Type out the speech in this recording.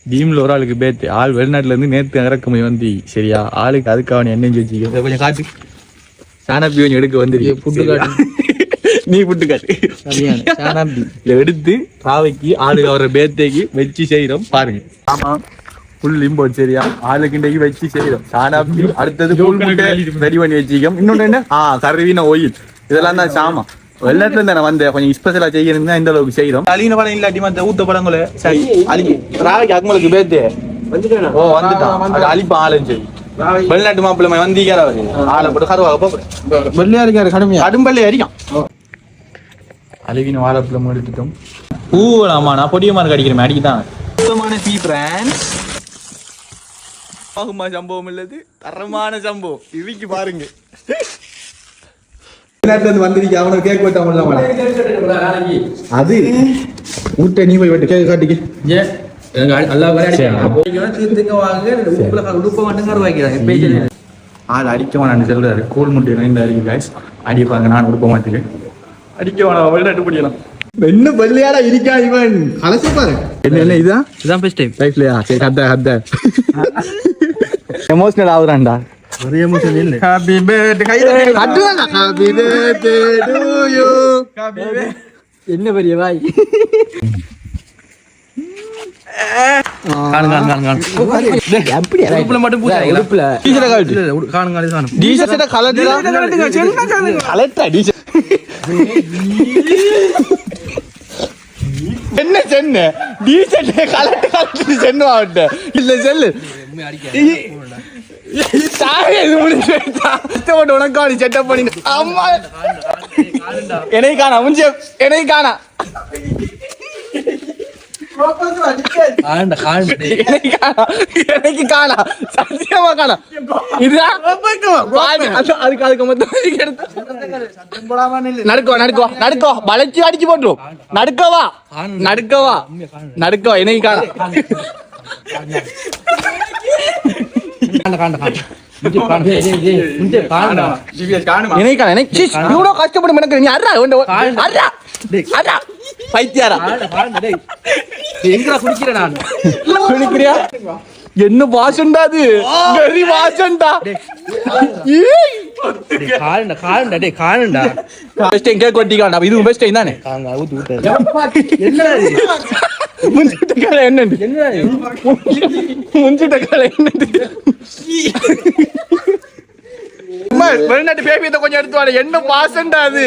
டீம்ல ஒரு ஆளுக்கு பேத்து ஆள் வெளிநாட்டுல இருந்து நேத்து இறக்குமே வந்து சரியா ஆளுக்கு அதுக்காக என்ன வச்சுக்க கொஞ்சம் காட்டு சாணப்பி கொஞ்சம் எடுக்க வந்துருக்கு புட்டு காட்டு நீ புட்டு காட்டு சாணப்பி எடுத்து ராவைக்கு ஆளுக்கு அவரை பேத்தைக்கு வச்சு செய்யறோம் பாருங்க. ஆமா ஃபுல் இம்போர்ட் சரியா ஆளுக்கு வச்சு செய்யறோம் சாணப்பி. அடுத்தது ரெடி பண்ணி வச்சுக்கோம். இன்னொன்னு என்ன கருவின ஓயில் இதெல்லாம் தான் சாமா வெளிநாட்டுல இருந்து நான் வந்தேன் கொஞ்சம் ஸ்பெஷலா செய்யணும் இந்த அளவுக்கு செய்யறோம். அழின படம் இல்லாட்டி மத்த ஊத்த படங்களே சரி அழிஞ்சு ராவைக்கு அக்மலுக்கு பேத்து ஓ வந்துட்டான் அழிப்பா ஆளும் சரி வெளிநாட்டு மாப்பிள்ளை வந்தீங்க ஆளை போட்டு கருவாக வெள்ளையா இருக்காரு கடுமையா கடும்பள்ளி அரிக்கும் அழுவின வாழைப்பழம் எடுத்துட்டோம். பூவலாமா நான் பொடியமா அடிக்கிறேன் அடிக்குதான் சுத்தமான பீ பிரான்ஸ் ஆகுமா சம்பவம் இல்லது தரமான சம்பவம் இவிக்கு பாருங்க. வந்திருக்க அவனுக்கு கேக் வெட்ட அது ஊட்ட நீ போய் வெட்டு கேக் காட்டிக்கு ஆள் அடிக்கவானு சொல்றாரு கூழ் முட்டை நிறைந்த அடிக்கு காய்ஸ் அடிப்பாங்க நான் கொடுக்க மாட்டேன் அடிக்கவான வெளிநாட்டு படிக்கலாம் என்ன பள்ளியாடா இருக்கா இவன் கலசி பாரு என்ன இதுதான் ஃபர்ஸ்ட் டைம் லைஃப்லயா சரி அத எமோஷனல் ஆகுறான்டா ஒரு எமோஷன் இல்ல ஹேப்பி பர்த்டே கையில அட்டுங்க happy birthday to you happy என்ன பெரிய வாய் காணுங்க எப்படி உப்புல மட்டும் பூசாங்க உப்புல டீஷர்ட் கலட்டு காணுங்க டீஷர்ட் கலட்டு கலட்டா டீஷர்ட் என்ன சென்ன டீஷர்ட் கலட்டு கலட்டு சென்னு ஆவட்ட இல்ல செல்லு உனக்காடி செட்டப் பண்ணி அம்மா என்னை காணா முஞ்ச என்னை காணா எனக்கு காணா சத்தியமா காணா இதுதான் அதுக்கு அதுக்கு மொத்தம் நடுக்கோ வளைச்சு அடிச்சு போட்டுரும் நடுக்கவா என்னை காணா கஷ்டப்படும் என்ன வாசண்டா அது வெரி வாசண்டா கேக் வட்டிக்காண்டா இது பெஸ்ட் டைம் தானே முஞ்சிட்ட கால என்னண்டு வெளிநாட்டு பேபியத்தை கொஞ்சம் எடுத்து வாங்க என்ன வாசண்டா அது